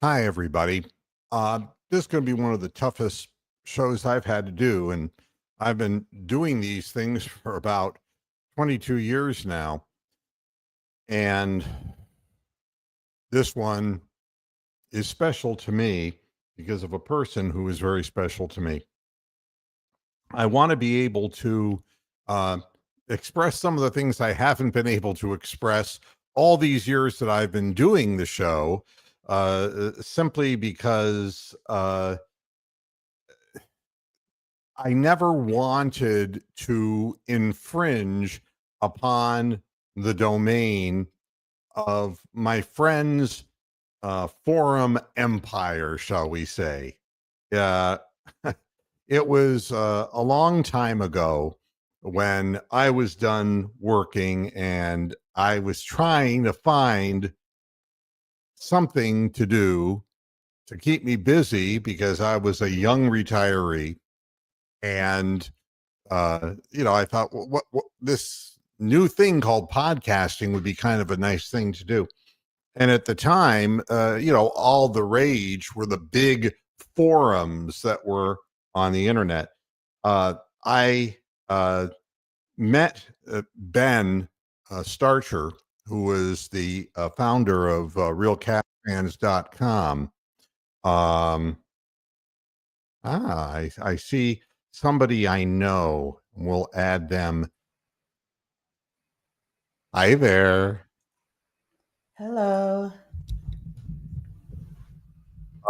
Hi, everybody. This is going to be one of the toughest shows I've had to do, and I've been doing these things for about 22 years now. And this one is special to me because of a person who is very special to me. I want to be able to uh, express some of the things I haven't been able to express all these years that I've been doing the show, simply because. I never wanted to infringe upon the domain of my friend's forum empire, shall we say. Uh, it was a long time ago when I was done working and I was trying to find something to do to keep me busy because I was a young retiree. And I thought, well, what this new thing called podcasting would be kind of a nice thing to do. And at the time, all the rage were the big forums that were on the internet. I met Ben Starcher, who was the founder of realcapfans.com. I see somebody I know. We'll add them. Hi there. Hello.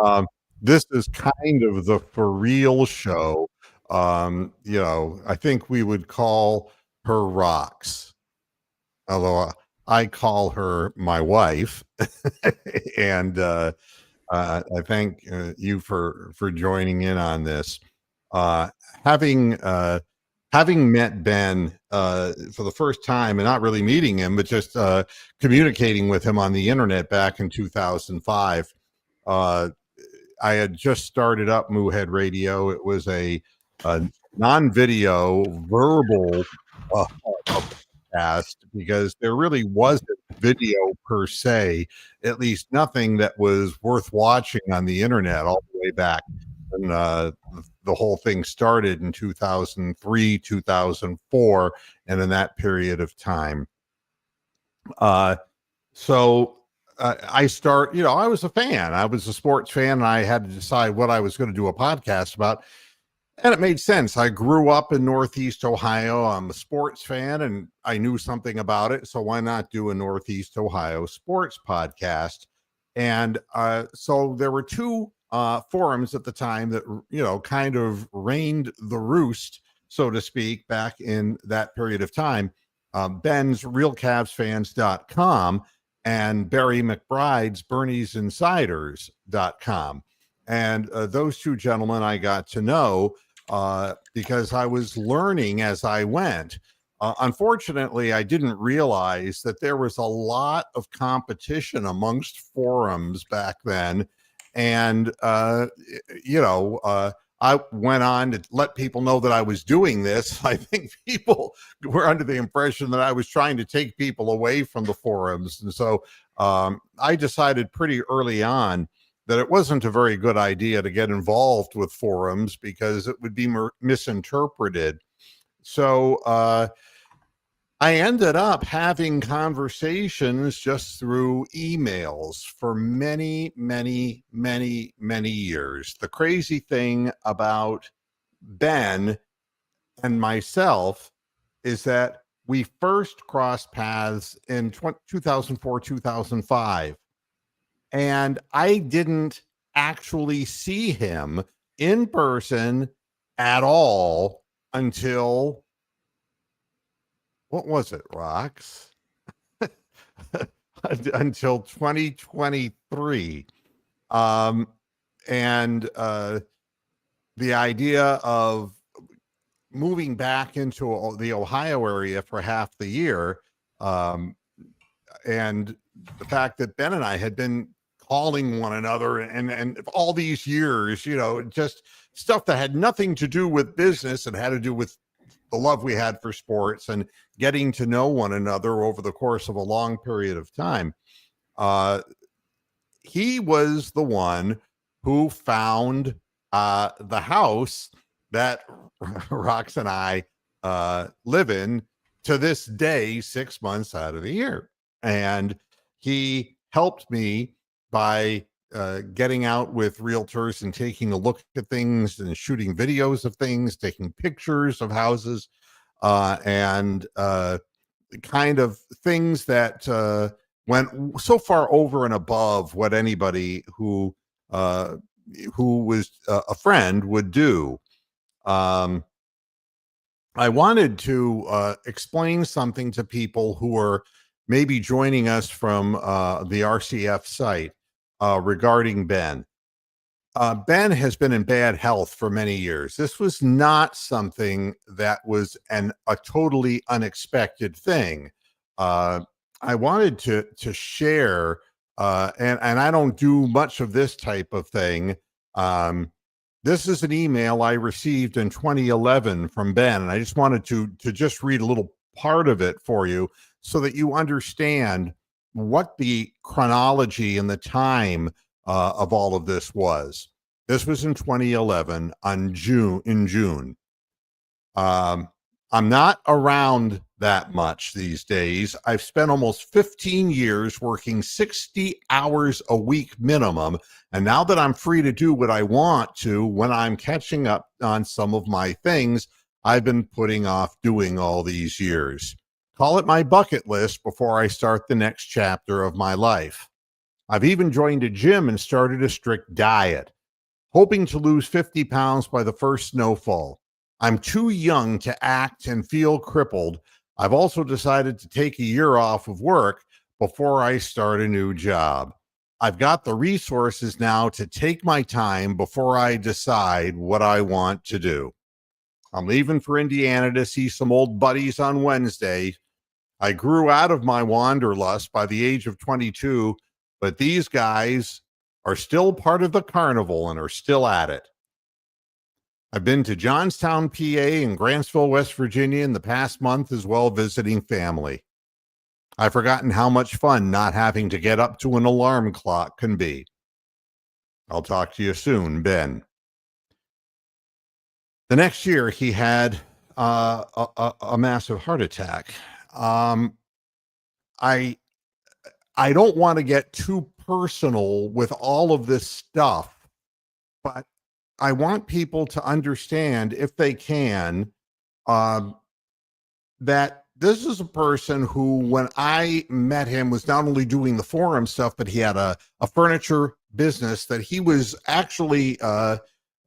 Um, this is kind of the for real show. I think we would call her Rocks, although I call her my wife. And I thank you for joining in on this. Uh, having having met Ben for the first time, and not really meeting him, but just communicating with him on the internet back in 2005. Uh, I had just started up Moohead Radio. It was a non-video, verbal uh, podcast because there really wasn't video per se, at least nothing that was worth watching on the internet all the way back when the whole thing started in 2003, 2004, and in that period of time. Uh, so I was a fan. I was a sports fan, and I had to decide what I was going to do a podcast about. And it made sense. I grew up in Northeast Ohio. I'm a sports fan and I knew something about it. So why not do a Northeast Ohio sports podcast? And so there were two forums at the time that, kind of reigned the roost, so to speak, back in that period of time. Ben's realcavsfans.com and Barry McBride's Bernie'sInsiders.com. And those two gentlemen I got to know because I was learning as I went. Unfortunately, I didn't realize that there was a lot of competition amongst forums back then. And, I went on to let people know that I was doing this. I think people were under the impression that I was trying to take people away from the forums. And so I decided pretty early on that it wasn't a very good idea to get involved with forums because it would be misinterpreted. So I ended up having conversations just through emails for many, many, many, many years. The crazy thing about Ben and myself is that we first crossed paths in 2004, 2005. And I didn't actually see him in person at all until, what was it, Rox? Until 2023. And the idea of moving back into the Ohio area for half the year, and the fact that Ben and I had been calling one another and all these years, just stuff that had nothing to do with business and had to do with the love we had for sports and getting to know one another over the course of a long period of time. Uh, he was the one who found the house that Rox and I live in to this day, 6 months out of the year. And he helped me by getting out with realtors and taking a look at things and shooting videos of things, taking pictures of houses, and kind of things that went so far over and above what anybody uh, who was a friend would do. Um, I wanted to explain something to people who are maybe joining us from the RCF site regarding Ben. Ben has been in bad health for many years. This was not something that was a totally unexpected thing. Uh, I wanted to share, and I don't do much of this type of thing. Um, this is an email I received in 2011 from Ben, and I just wanted to just read a little part of it for you so that you understand what the chronology and the time of all of this was. This was in 2011 in June. Um, I'm not around that much these days. I've spent almost 15 years working 60 hours a week minimum. And now that I'm free to do what I want to, when I'm catching up on some of my things I've been putting off doing all these years. Call it my bucket list before I start the next chapter of my life. I've even joined a gym and started a strict diet, hoping to lose 50 pounds by the first snowfall. I'm too young to act and feel crippled. I've also decided to take a year off of work before I start a new job. I've got the resources now to take my time before I decide what I want to do. I'm leaving for Indiana to see some old buddies on Wednesday. I grew out of my wanderlust by the age of 22, but these guys are still part of the carnival and are still at it. I've been to Johnstown, PA, and Grantsville, West Virginia in the past month, as well visiting family. I've forgotten how much fun not having to get up to an alarm clock can be. I'll talk to you soon, Ben. The next year, he had a massive heart attack. Um, I I don't want to get too personal with all of this stuff, but I want people to understand, if they can, um, that this is a person who, when I met him, was not only doing the forum stuff, but he had a furniture business that he was actually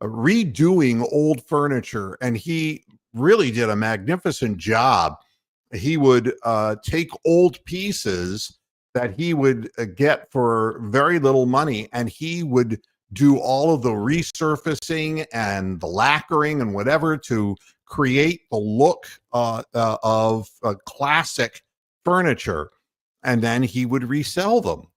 redoing old furniture, and he really did a magnificent job. He would take old pieces that he would get for very little money, and he would do all of the resurfacing and the lacquering and whatever to create the look of classic furniture, and then he would resell them.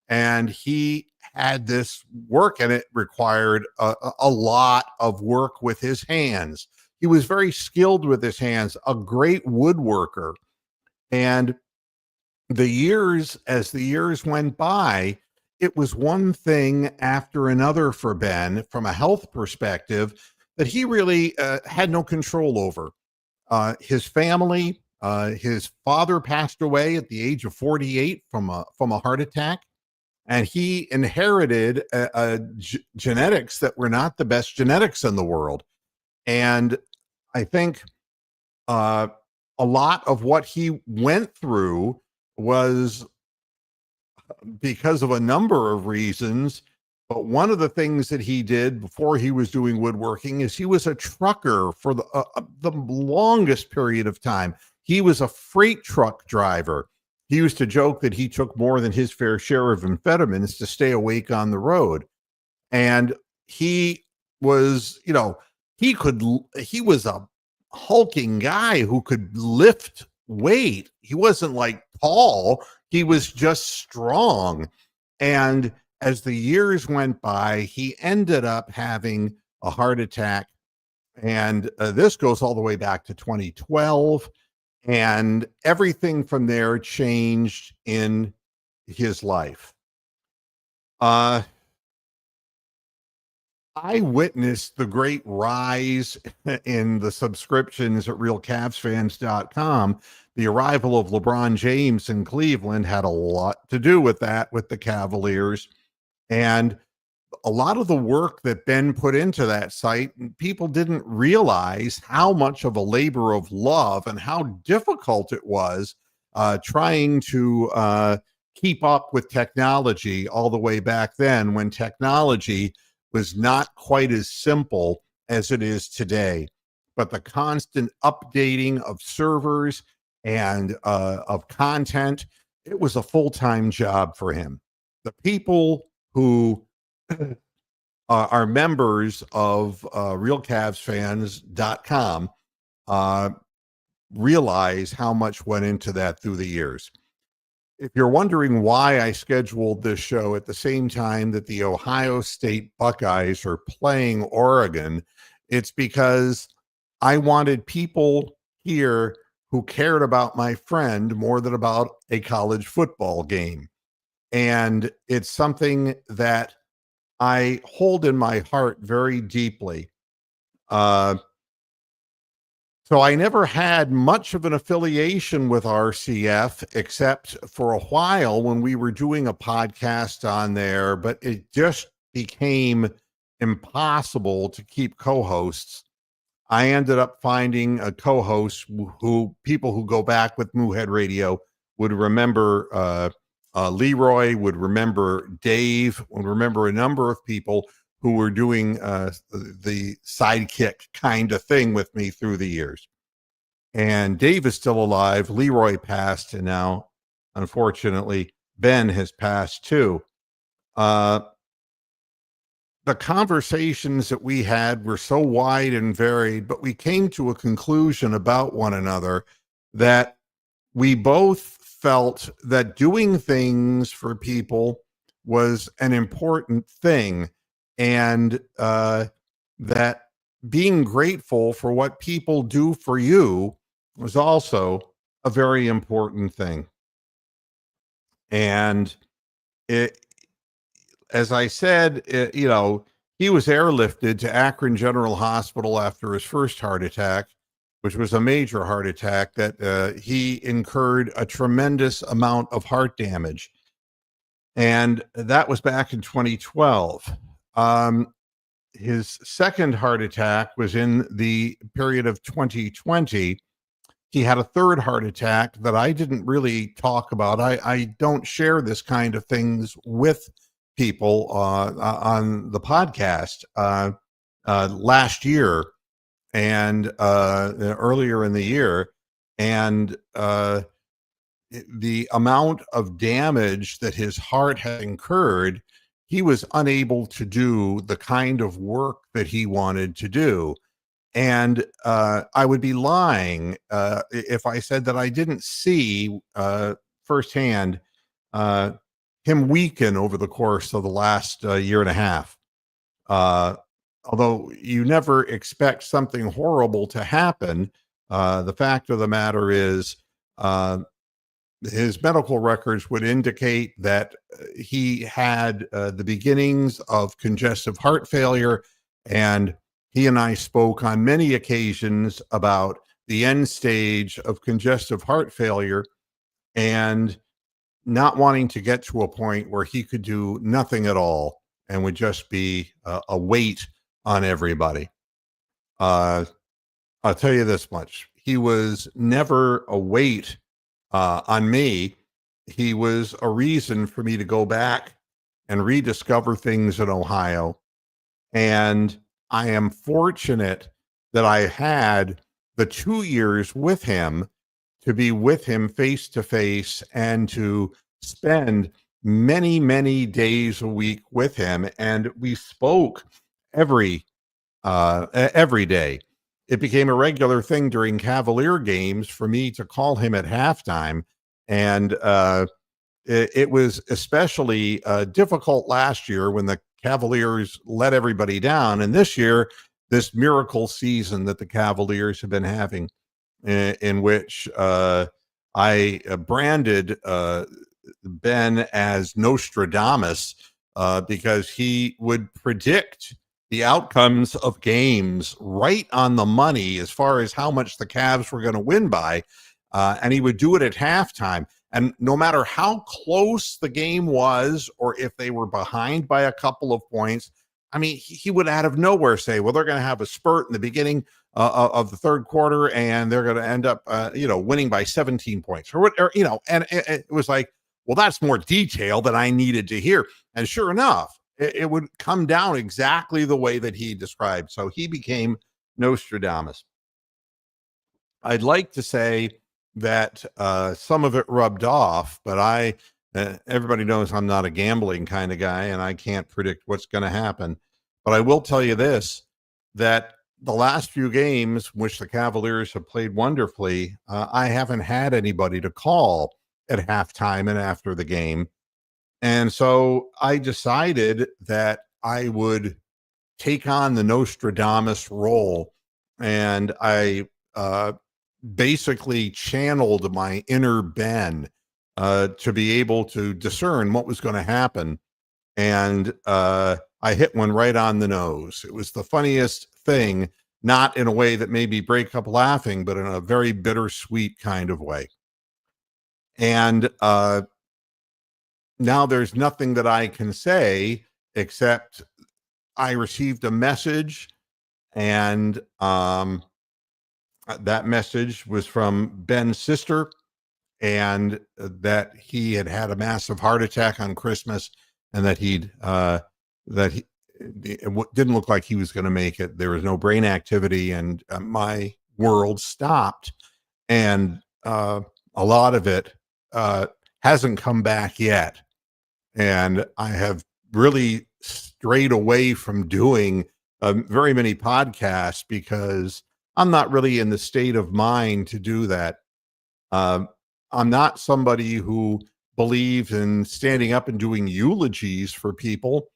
And he had this work, and it required a lot of work with his hands. He was very skilled with his hands, a great woodworker. And as the years went by, it was one thing after another for Ben from a health perspective that he really had no control over. His family, his father passed away at the age of 48 from a heart attack, and he inherited genetics that were not the best genetics in the world. And I think uh, a lot of what he went through was because of a number of reasons. But one of the things that he did before he was doing woodworking is he was a trucker for the longest period of time. He was a freight truck driver. He used to joke that he took more than his fair share of amphetamines to stay awake on the road. And he was, he was a hulking guy who could lift weight. He wasn't like tall, he was just strong. And as the years went by, he ended up having a heart attack. And this goes all the way back to 2012. And everything from there changed in his life. Uh, I witnessed the great rise in the subscriptions at realcavsfans.com. The arrival of LeBron James in Cleveland had a lot to do with that, with the Cavaliers. And a lot of the work that Ben put into that site, people didn't realize how much of a labor of love and how difficult it was trying to keep up with technology all the way back then, when technology was not quite as simple as it is today. But the constant updating of servers and of content, it was a full-time job for him. The people who are members of realcavsfans.com uh, realize how much went into that through the years. If you're wondering why I scheduled this show at the same time that the Ohio State Buckeyes are playing Oregon, it's because I wanted people here who cared about my friend more than about a college football game. And it's something that I hold in my heart very deeply. Uh, so I never had much of an affiliation with RCF, except for a while when we were doing a podcast on there, but it just became impossible to keep co-hosts. I ended up finding a co-host who people who go back with Moohead Radio would remember. Leroy would remember, Dave would remember, a number of people who were doing the sidekick kind of thing with me through the years. And Dave is still alive. Leroy passed, and now, unfortunately, Ben has passed too. The conversations that we had were so wide and varied, but we came to a conclusion about one another that we both felt that doing things for people was an important thing, and that being grateful for what people do for you was also a very important thing. And it, as I said, he was airlifted to Akron General Hospital after his first heart attack, which was a major heart attack that he incurred a tremendous amount of heart damage. And that was back in 2012. His second heart attack was in the period of 2020. He had a third heart attack that I didn't really talk about. I don't share this kind of things with people on the podcast last year and earlier in the year. And the amount of damage that his heart had incurred, he was unable to do the kind of work that he wanted to do. And I would be lying if I said that I didn't see firsthand him weaken over the course of the last year and a half. Although you never expect something horrible to happen, the fact of the matter is his medical records would indicate that he had the beginnings of congestive heart failure, and he and I spoke on many occasions about the end stage of congestive heart failure and not wanting to get to a point where he could do nothing at all and would just be a weight on everybody. I'll tell you this much. He was never a weight on me. He was a reason for me to go back and rediscover things in Ohio. And I am fortunate that I had the 2 years with him to be with him face to face and to spend many, many days a week with him. And we spoke every day. It became a regular thing during Cavalier games for me to call him at halftime. And it was especially difficult last year when the Cavaliers let everybody down. And this year, this miracle season that the Cavaliers have been having, in which I branded Ben as Nostradamus because he would predict the outcomes of games right on the money as far as how much the Cavs were going to win by. And he would do it at halftime. And no matter how close the game was, or if they were behind by a couple of points, I mean, he would out of nowhere say, well, they're going to have a spurt in the beginning of the third quarter, and they're going to end up, winning by 17 points or what, and it was like, well, that's more detail than I needed to hear. And sure enough, it would come down exactly the way that he described. So he became Nostradamus. I'd like to say that some of it rubbed off, but everybody knows I'm not a gambling kind of guy, and I can't predict what's going to happen. But I will tell you this, that the last few games, which the Cavaliers have played wonderfully, I haven't had anybody to call at halftime and after the game. And so I decided that I would take on the Nostradamus role, and I basically channeled my inner Ben to be able to discern what was going to happen. And I hit one right on the nose. It was the funniest thing, not in a way that made me break up laughing, but in a very bittersweet kind of way. And now there's nothing that I can say except I received a message, and that message was from Ben's sister, and that he had had a massive heart attack on Christmas, and that it didn't look like he was going to make it. There was no brain activity, and my world stopped. And a lot of it hasn't come back yet. And I have really strayed away from doing very many podcasts because I'm not really in the state of mind to do that. I'm not somebody who believes in standing up and doing eulogies for people,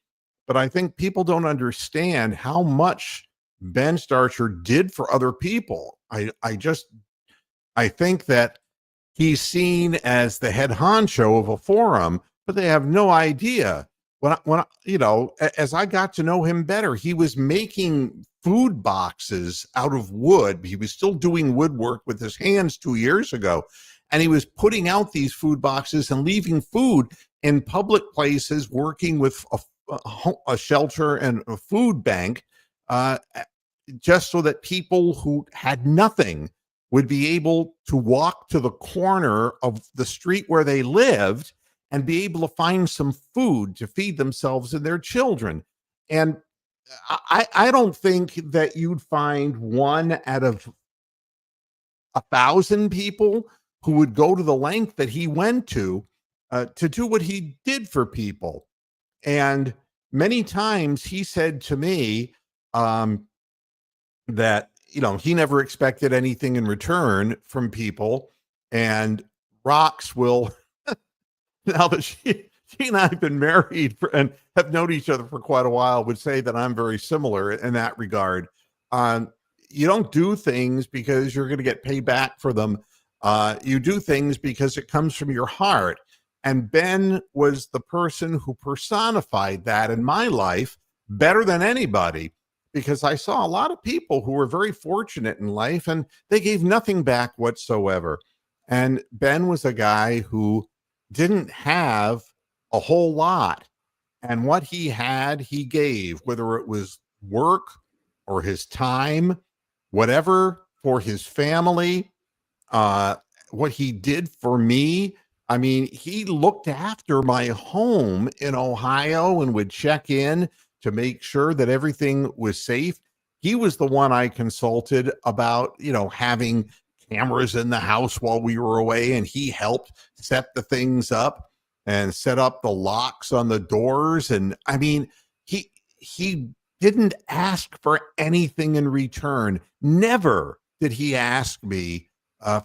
but I think people don't understand how much Ben Starcher did for other people. I think that he's seen as the head honcho of a forum, but they have no idea. As I got to know him better, he was making food boxes out of wood. He was still doing woodwork with his hands 2 years ago. And he was putting out these food boxes and leaving food in public places, working with a shelter and a food bank, just so that people who had nothing would be able to walk to the corner of the street where they lived and be able to find some food to feed themselves and their children. And I don't think that you'd find one out of 1,000 people who would go to the length that he went to do what he did for people. And many times he said to me that, he never expected anything in return from people. And Rocks will, now that she and I have been married and have known each other for quite a while, would say that I'm very similar in that regard. You don't do things because you're going to get paid back for them. You do things because it comes from your heart. And Ben was the person who personified that in my life better than anybody, because I saw a lot of people who were very fortunate in life and they gave nothing back whatsoever. And Ben was a guy who didn't have a whole lot. And what he had, he gave, whether it was work or his time, whatever, for his family. What he did for me, I mean, he looked after my home in Ohio and would check in to make sure that everything was safe. He was the one I consulted about, having cameras in the house while we were away, and he helped set the things up and set up the locks on the doors. And I mean, he didn't ask for anything in return. Never did he ask me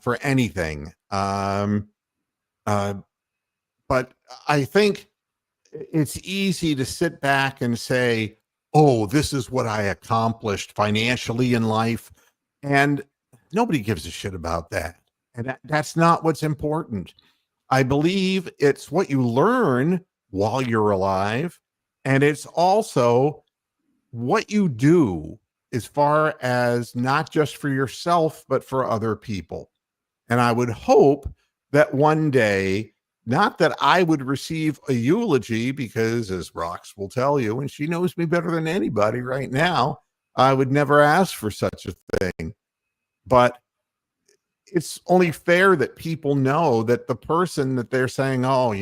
for anything. But I think it's easy to sit back and say, oh, this is what I accomplished financially in life. And nobody gives a shit about that. And that's not what's important. I believe it's what you learn while you're alive And it's also what you do as far as not just for yourself, but for other people. And I would hope that one day, not that I would receive a eulogy, because as Rox will tell you, and she knows me better than anybody right now, I would never ask for such a thing. But it's only fair that people know that the person that they're saying, oh,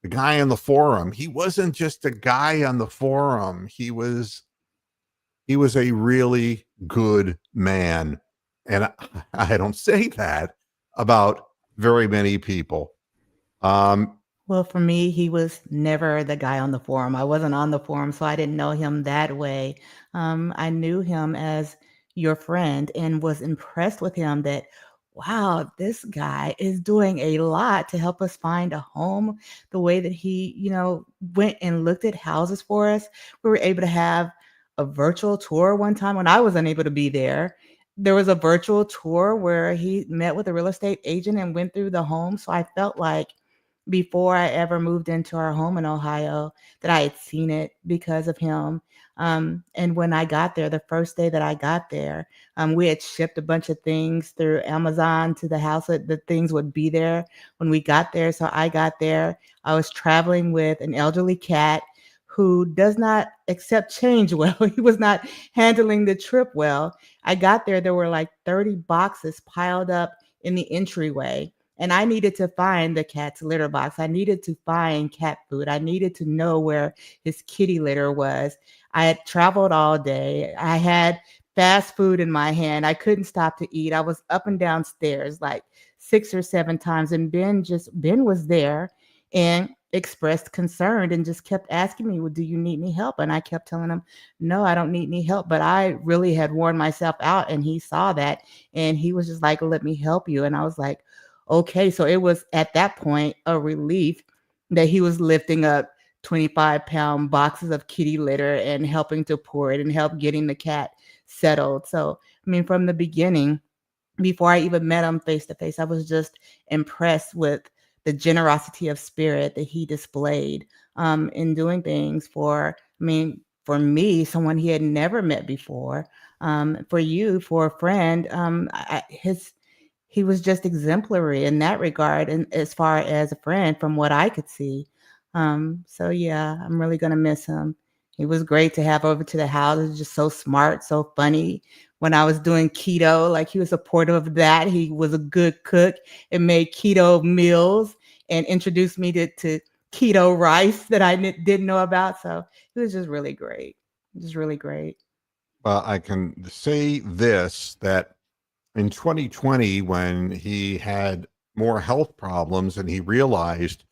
the guy on the forum, he wasn't just a guy on the forum. He was a really good man. And I don't say that about very many people. Um, Well, for me, he was never the guy on the forum. I wasn't on the forum, so I didn't know him that way. I knew him as your friend and was impressed with him that, wow, this guy is doing a lot to help us find a home. The way that he, went and looked at houses for us. We were able to have a virtual tour one time when I was unable to be there. There was a virtual tour where he met with a real estate agent and went through the home. So I felt like before I ever moved into our home in Ohio that I had seen it because of him. And when I got there, the first day that I got there, we had shipped a bunch of things through Amazon to the house. That the things would be there when we got there. So I got there. I was traveling with an elderly cat who does not accept change well. He was not handling the trip well. I got there were like 30 boxes piled up in the entryway, and I needed to find the cat's litter box. I needed to find cat food. I needed to know where his kitty litter was. I had traveled all day. I had fast food in my hand. I couldn't stop to eat. I was up and down stairs like 6 or 7 times. And Ben was there and expressed concern and just kept asking me, well, do you need any help? And I kept telling him, no, I don't need any help. But I really had worn myself out, and he saw that, and he was just like, let me help you. And I was like, okay. So it was at that point a relief that he was lifting up 25-pound boxes of kitty litter and helping to pour it and help getting the cat settled. So, I mean, from the beginning, before I even met him face to face, I was just impressed with the generosity of spirit that he displayed in doing things for, I mean, for me, someone he had never met before, for you, for a friend. He was just exemplary in that regard, and as far as a friend, from what I could see. So yeah, I'm really gonna miss him. He was great to have over to the house. He was just so smart, so funny. When I was doing keto, like he was supportive of that. He was a good cook and made keto meals and introduced me to keto rice that I didn't know about. So he was just really great. Just really great. well, I can say this, that in 2020, when he had more health problems and he realized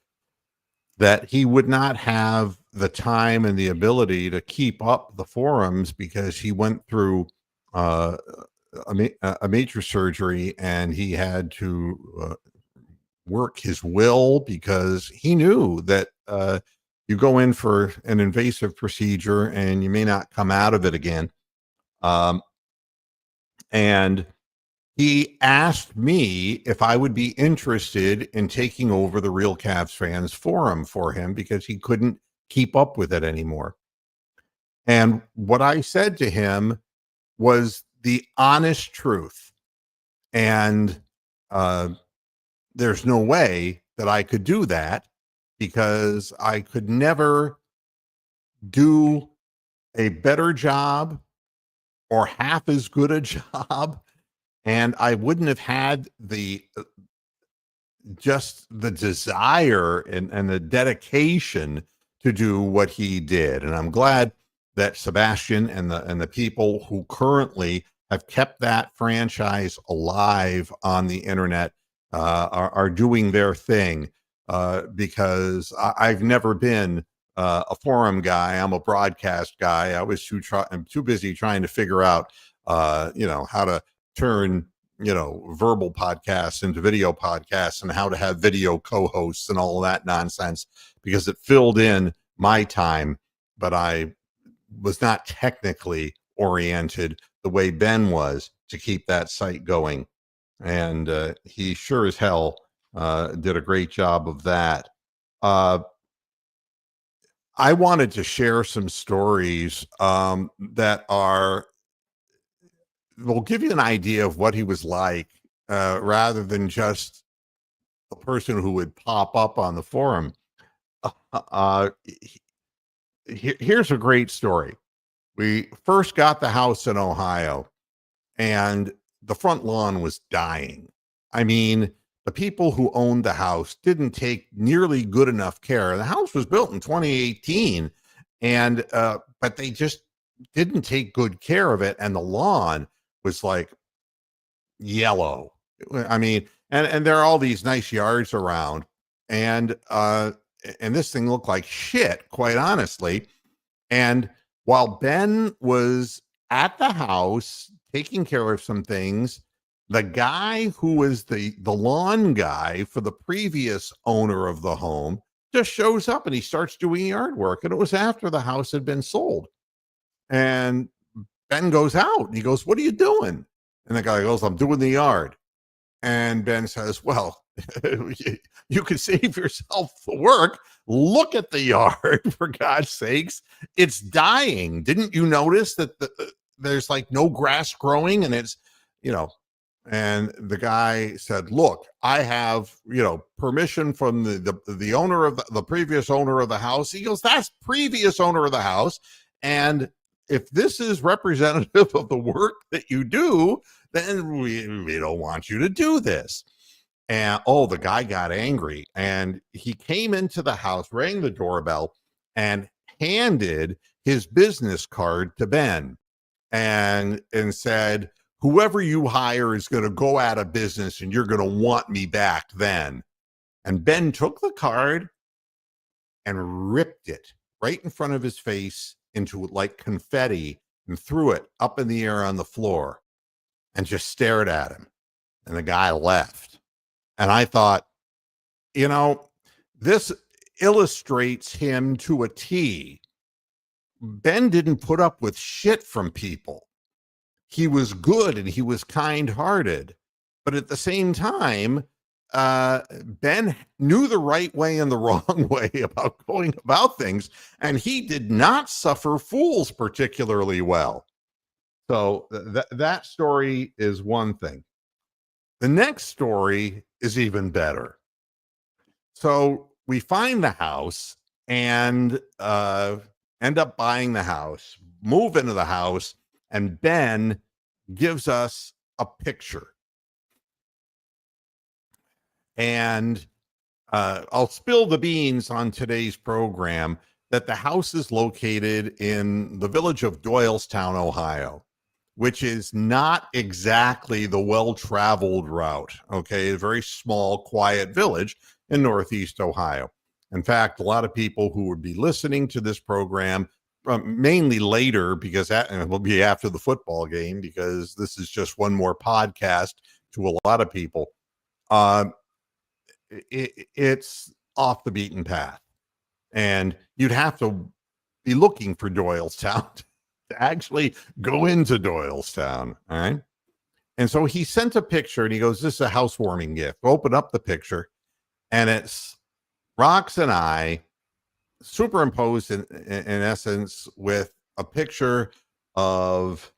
that he would not have the time and the ability to keep up the forums because he went through uh, a major surgery, and he had to work his will, because he knew that you go in for an invasive procedure and you may not come out of it again. Um, and he asked me if I would be interested in taking over the Real Cavs Fans forum for him because he couldn't keep up with it anymore. And what I said to him was the honest truth. And uh, there's no way that I could do that, because I could never do a better job or half as good a job. And I wouldn't have had the just the desire and the dedication to do what he did. And I'm glad that Sebastian and the people who currently have kept that franchise alive on the internet are doing their thing, because I've never been a forum guy. I'm a broadcast guy. I'm too busy trying to figure out how to turn verbal podcasts into video podcasts, and how to have video co-hosts and all of that nonsense, because it filled in my time, but I was not technically oriented the way Ben was to keep that site going. And he sure as hell did a great job of that. uh, I wanted to share some stories that are will give you an idea of what he was like, rather than just the person who would pop up on the forum. Here's a great story. We first got the house in Ohio, and the front lawn was dying. I mean, the people who owned the house didn't take nearly good enough care. The house was built in 2018, and but they just didn't take good care of it, and the lawn was like yellow. I mean, and there are all these nice yards around, and this thing looked like shit, quite honestly. And while Ben was at the house taking care of some things, the guy who was the lawn guy for the previous owner of the home just shows up and he starts doing yard work. And it was after the house had been sold. And Ben goes out and he goes, "What are you doing?" And the guy goes, "I'm doing the yard." And Ben says, "Well, you can save yourself the work. Look at the yard, for God's sakes. It's dying. Didn't you notice that there's like no grass growing and it's, you know." And the guy said, "Look, I have, permission from the owner of the previous owner of the house." He goes, "That's previous owner of the house. And if this is representative of the work that you do, then we don't want you to do this." And the guy got angry and he came into the house, rang the doorbell, and handed his business card to Ben and said, "Whoever you hire is going to go out of business and you're going to want me back then." And Ben took the card and ripped it right in front of his face into like confetti and threw it up in the air on the floor and just stared at him. And the guy left. And I thought, this illustrates him to a T. Ben didn't put up with shit from people. He was good and he was kind-hearted. But at the same time, Ben knew the right way and the wrong way about going about things. And he did not suffer fools particularly well. So that story is one thing. The next story is even better. So we find the house and end up buying the house, move into the house, and Ben gives us a picture. And I'll spill the beans on today's program that the house is located in the village of Doylestown, Ohio, which is not exactly the well-traveled route. Okay, a very small, quiet village in Northeast Ohio. In fact, a lot of people who would be listening to this program, mainly later, because it will be after the football game, because this is just one more podcast to a lot of people. It's off the beaten path, and you'd have to be looking for Doylestown to actually go into Doylestown. All right. And so he sent a picture and he goes, "This is a housewarming gift." Open up the picture and it's Rox and I superimposed in essence with a picture of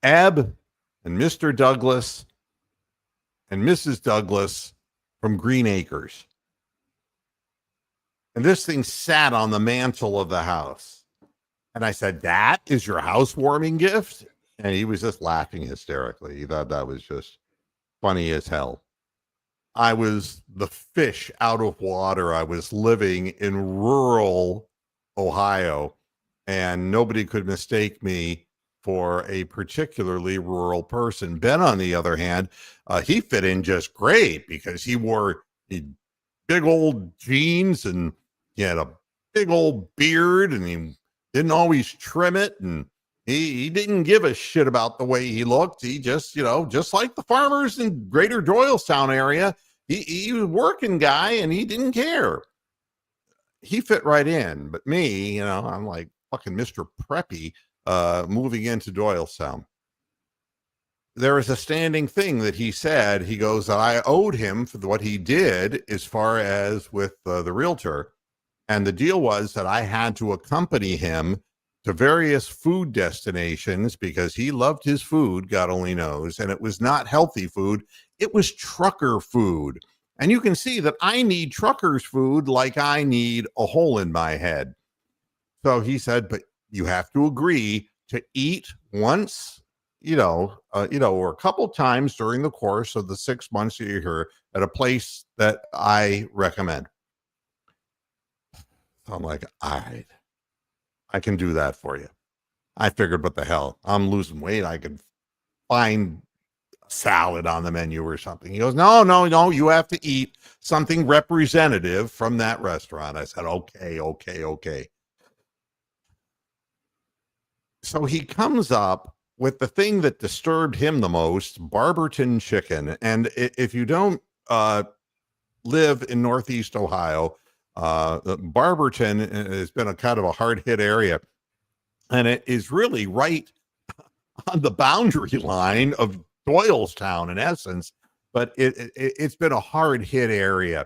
Eb and Mr. Douglas and Mrs. Douglas from Green Acres. And this thing sat on the mantle of the house. And I said, "That is your housewarming gift?" And he was just laughing hysterically. He thought that was just funny as hell. I was the fish out of water. I was living in rural Ohio, and nobody could mistake me for a particularly rural person. Ben, on the other hand, he fit in just great because he wore big old jeans and he had a big old beard and he didn't always trim it, and he didn't give a shit about the way he looked. He just, just like the farmers in greater Doylestown area, he was a working guy and he didn't care. He fit right in. But me, I'm like fucking Mr. Preppy moving into Doylestown. There is a standing thing that he said. He goes, that I owed him for what he did as far as with the realtor. And the deal was that I had to accompany him to various food destinations because he loved his food, God only knows. And it was not healthy food, it was trucker food. And you can see that I need truckers' food like I need a hole in my head. So he said, but you have to agree to eat once, or a couple times during the course of the 6 months that you're here at a place that I recommend. So I'm like, all right, I can do that for you. I figured, what the hell? I'm losing weight. I could find salad on the menu or something. He goes, no, no, no, you have to eat something representative from that restaurant. I said, okay, okay, okay. So he comes up with the thing that disturbed him the most, Barberton chicken. And if you don't live in Northeast Ohio, Barberton has been a kind of a hard hit area. And it is really right on the boundary line of Doylestown, in essence. But it's been a hard hit area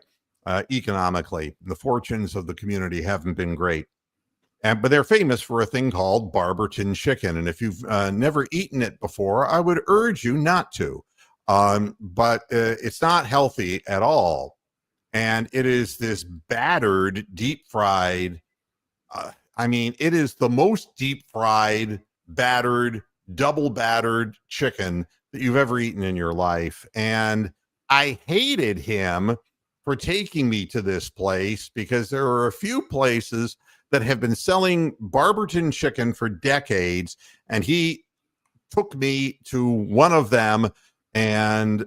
economically. The fortunes of the community haven't been great. But they're famous for a thing called Barberton chicken. And if you've never eaten it before, I would urge you not to. But it's not healthy at all. And it is this battered, deep fried. It is the most deep fried, battered, double battered chicken that you've ever eaten in your life. And I hated him for taking me to this place because there are a few places that have been selling Barberton chicken for decades. And he took me to one of them, and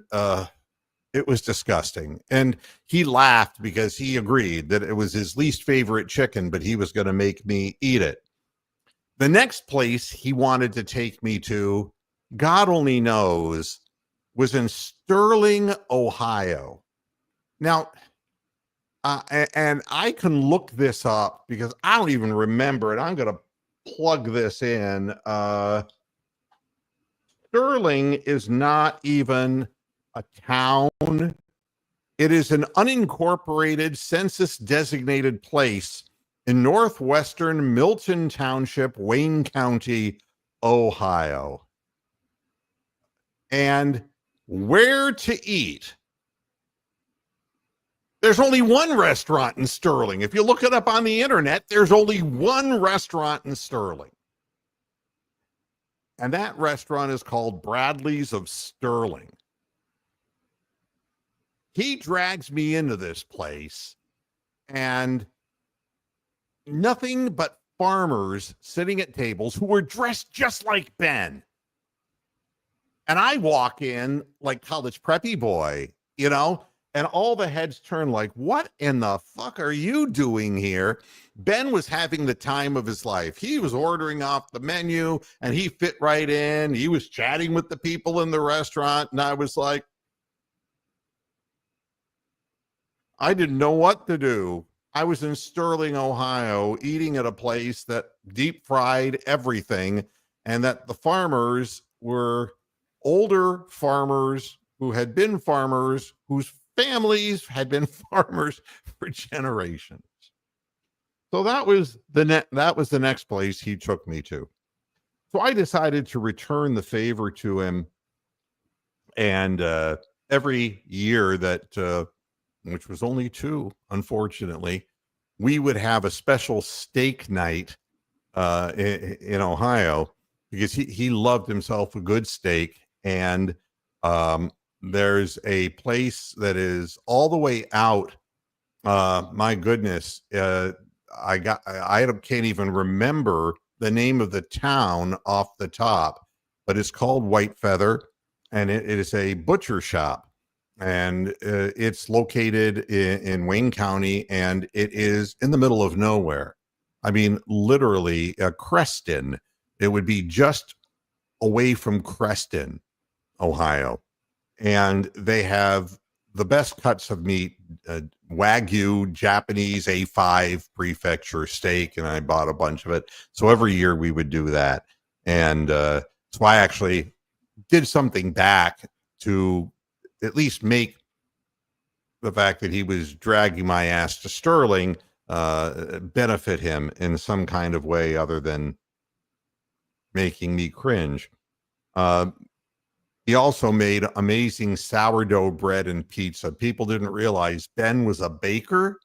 it was disgusting. And he laughed because he agreed that it was his least favorite chicken, but he was going to make me eat it. The next place he wanted to take me to, God only knows, was in Sterling, Ohio. Now, and I can look this up because I don't even remember it. I'm going to plug this in. Sterling is not even a town. It is an unincorporated census designated place in northwestern Milton Township, Wayne County, Ohio. And where to eat? There's only one restaurant in Sterling. If you look it up on the internet, there's only one restaurant in Sterling. And that restaurant is called Bradley's of Sterling. He drags me into this place, and nothing but farmers sitting at tables who were dressed just like Ben. And I walk in like college preppy boy, and all the heads turn like, what in the fuck are you doing here? Ben was having the time of his life. He was ordering off the menu and he fit right in. He was chatting with the people in the restaurant. And I was like, I didn't know what to do. I was in Sterling, Ohio, eating at a place that deep fried everything, and that the farmers were older farmers who had been farmers, whose families had been farmers for generations. So that was the next place he took me to. So I decided to return the favor to him, and every year that which was only 2, unfortunately, we would have a special steak night in Ohio because he loved himself a good steak. And there's a place that is all the way out. My goodness, I can't even remember the name of the town off the top, but it's called White Feather, and it is a butcher shop. And it's located in Wayne County, and it is in the middle of nowhere. I mean, literally, Creston. It would be just away from Creston, Ohio. And they have the best cuts of meat, Wagyu, Japanese A5 prefecture steak, and I bought a bunch of it. So every year we would do that. And so I actually did something back to at least make the fact that he was dragging my ass to Sterling benefit him in some kind of way other than making me cringe. Uh, he also made amazing sourdough bread and pizza. People didn't realize Ben was a baker.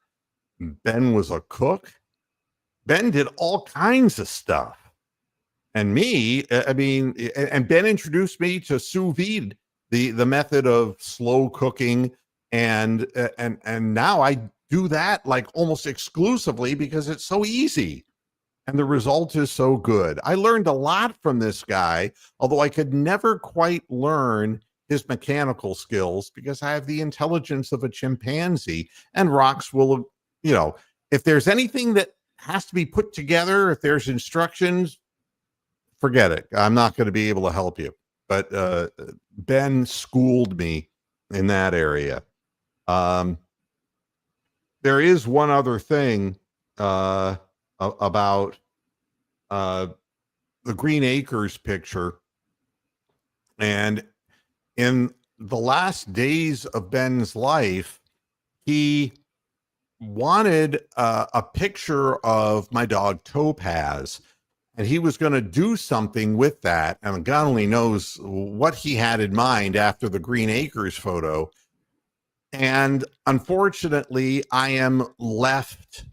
Ben was a cook. Ben did all kinds of stuff. And me, I mean, and Ben introduced me to sous vide, the method of slow cooking, and now I do that like almost exclusively because it's so easy and the result is so good. I learned a lot from this guy, although I could never quite learn his mechanical skills because I have the intelligence of a chimpanzee. And rocks will, you know, if there's anything that has to be put together, if there's instructions, forget it. I'm not going to be able to help you. But Ben schooled me in that area. Um, there is one other thing about uh, the Green Acres picture. And in the last days of Ben's life, he wanted a picture of my dog Topaz, and he was going to do something with that. And God only knows what he had in mind after the Green Acres photo. And unfortunately, I am left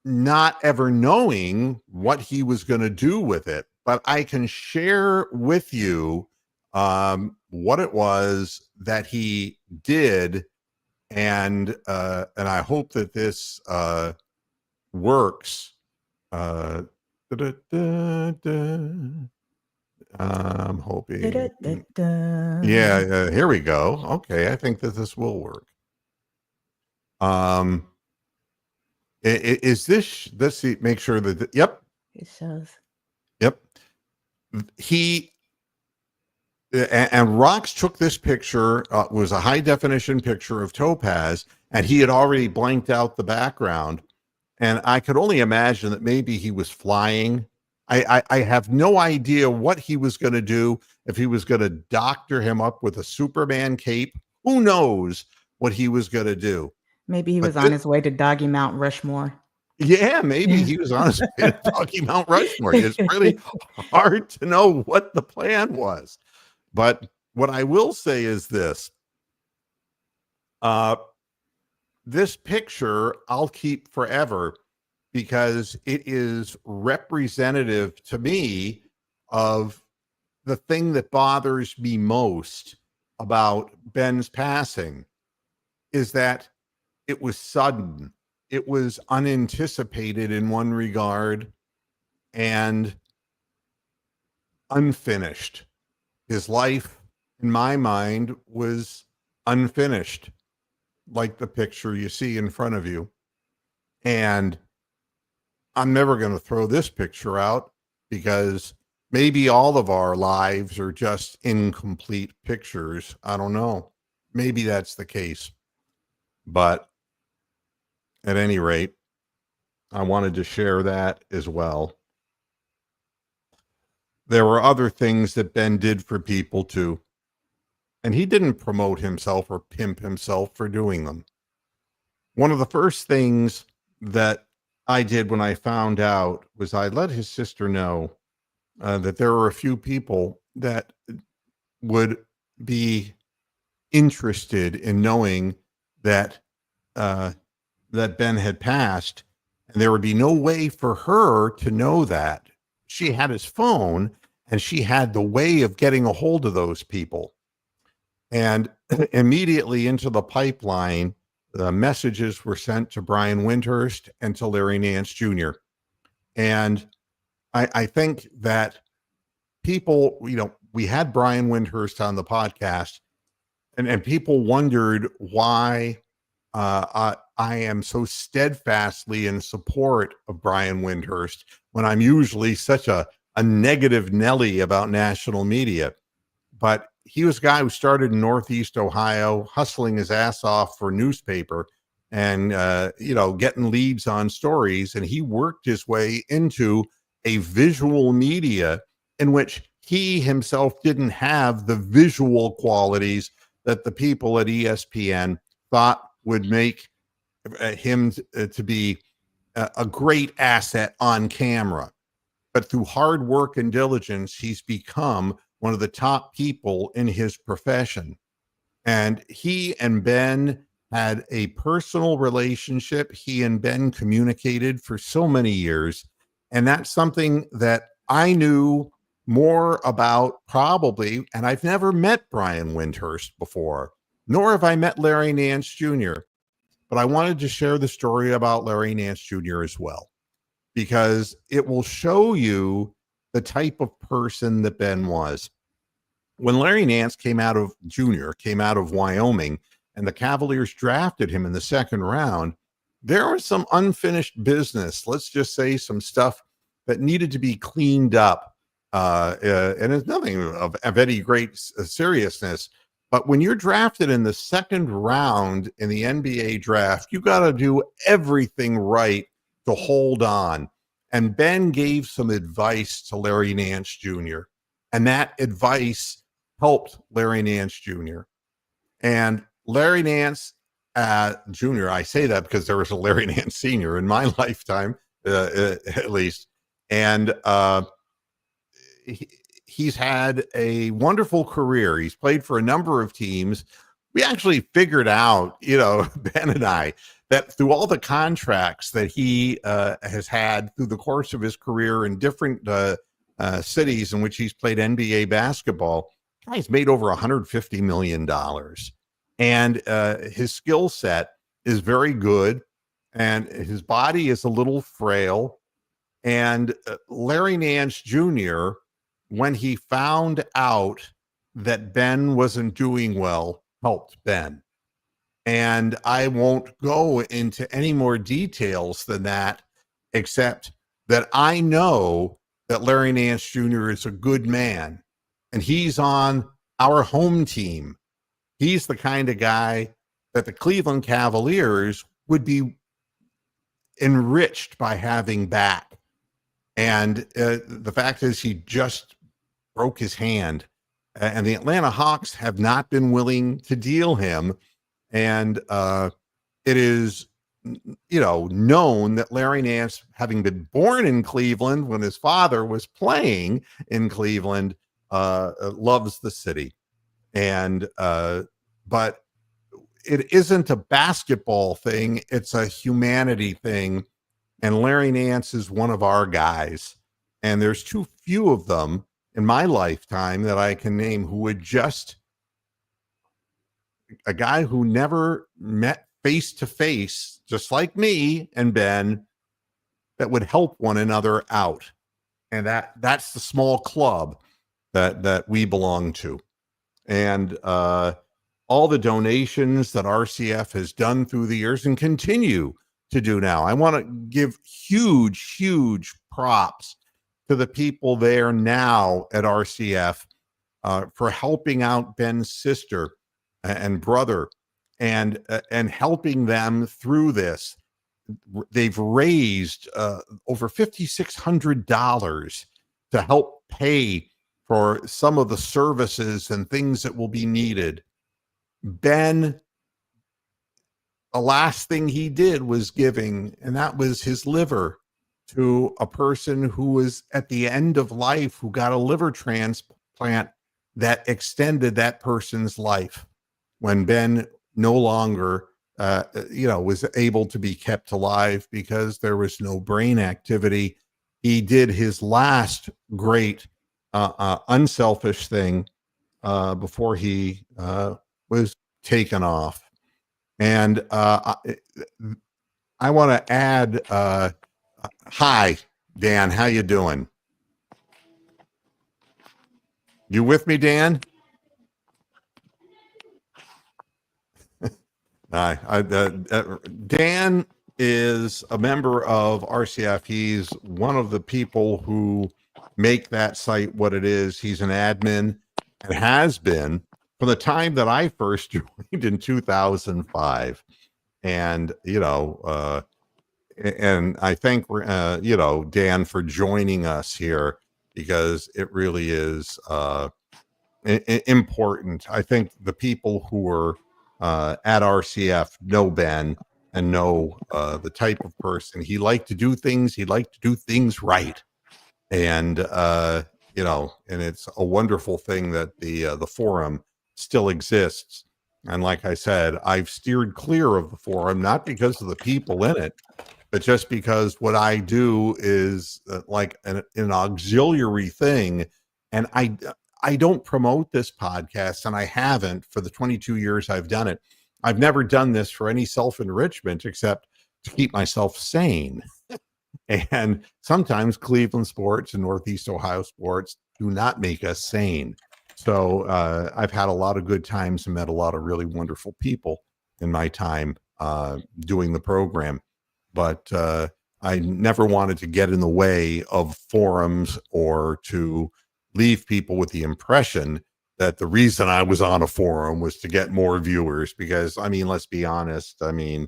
not ever knowing what he was going to do with it, but I can share with you what it was that he did, and I hope that this works. Da, da, da, da. I'm hoping. Da-da-da-da. Yeah, here we go. Okay, I think that this will work. Is this? Let's see. Make sure that. Yep. It shows. Yep. He and Rox took this picture. Was a high definition picture of Topaz, and he had already blanked out the background. And I could only imagine that maybe he was flying. I have no idea what he was going to do, if he was going to doctor him up with a Superman cape. Who knows what he was going to do? Maybe he But was on his way to Doggy Mount Rushmore. yeah, maybe he was on his way to Doggy Mount Rushmore. It's really hard to know what the plan was. But what I will say is this. This picture I'll keep forever because it is representative to me of the thing that bothers me most about Ben's passing is that it was sudden. It was unanticipated in one regard and unfinished. His life, in my mind, was unfinished, like the picture you see in front of you. And I'm never going to throw this picture out because maybe all of our lives are just incomplete pictures. I don't know. Maybe that's the case. But at any rate, I wanted to share that as well. There were other things that Ben did for people too. And he didn't promote himself or pimp himself for doing them. One of the first things that I did when I found out was I let his sister know that there were a few people that would be interested in knowing that that Ben had passed, and there would be no way for her to know that. She had his phone, and she had the way of getting a hold of those people. And immediately into the pipeline, the messages were sent to Brian Windhurst and to Larry Nance Jr. And I think that people, we had Brian Windhurst on the podcast, and people wondered why I am so steadfastly in support of Brian Windhurst when I'm usually such a negative Nelly about national media. But he was a guy who started in Northeast Ohio, hustling his ass off for a newspaper and, getting leads on stories. And he worked his way into a visual media in which he himself didn't have the visual qualities that the people at ESPN thought would make him to be a great asset on camera, but through hard work and diligence, he's become one of the top people in his profession. And he and Ben had a personal relationship. He and Ben communicated for so many years. And that's something that I knew more about probably. And I've never met Brian Windhurst before, nor have I met Larry Nance Jr. But I wanted to share the story about Larry Nance Jr. as well, because it will show you the type of person that Ben was. When Larry Nance came out of Wyoming, and the Cavaliers drafted him in the second round, there was some unfinished business. Let's just say some stuff that needed to be cleaned up. And it's nothing of any great seriousness. But when you're drafted in the second round in the NBA draft, you got to do everything right to hold on. And Ben gave some advice to Larry Nance Jr., and that advice helped Larry Nance Jr. And Larry Nance Jr., I say that because there was a Larry Nance Sr. in my lifetime, at least. And he's had a wonderful career. He's played for a number of teams. We actually figured out, Ben and I, that through all the contracts that he has had through the course of his career in different cities in which he's played NBA basketball, guy's made over $150 million. And his skill set is very good. And his body is a little frail. And Larry Nance Jr., when he found out that Ben wasn't doing well, helped Ben. And I won't go into any more details than that, except that I know that Larry Nance Jr. is a good man, and he's on our home team. He's the kind of guy that the Cleveland Cavaliers would be enriched by having back. And the fact is, he just broke his hand, and the Atlanta Hawks have not been willing to deal him. And it is, known that Larry Nance, having been born in Cleveland when his father was playing in Cleveland, loves the city. And but it isn't a basketball thing; it's a humanity thing. And Larry Nance is one of our guys. And there's too few of them in my lifetime that I can name who would just, a guy who never met face to face, just like me and Ben, that would help one another out. And that's the small club that we belong to. And all the donations that RCF has done through the years and continue to do now. I want to give huge props to the people there now at RCF for helping out Ben's sister and brother and helping them through this. They've raised over $5,600 to help pay for some of the services and things that will be needed. Ben, the last thing he did was giving, and that was his liver to a person who was at the end of life, who got a liver transplant that extended that person's life when Ben no longer, was able to be kept alive because there was no brain activity. He did his last great unselfish thing before he was taken off. And I want to add, hi, Dan, how you doing? You with me, Dan? Dan is a member of RCF. He's one of the people who make that site what it is. He's an admin and has been from the time that I first joined in 2005. And, and I thank, Dan for joining us here, because it really is important. I think the people who were at RCF know Ben, and know the type of person he liked to do things. He liked to do things right, and and it's a wonderful thing that the forum still exists. And like I said, I've steered clear of the forum, not because of the people in it, but just because what I do is like an auxiliary thing. And I don't promote this podcast, and I haven't for the 22 years I've done it. I've never done this for any self-enrichment except to keep myself sane. And sometimes Cleveland sports and Northeast Ohio sports do not make us sane. So I've had a lot of good times and met a lot of really wonderful people in my time doing the program. But I never wanted to get in the way of forums or to leave people with the impression that the reason I was on a forum was to get more viewers. Because, I mean, let's be honest. I mean,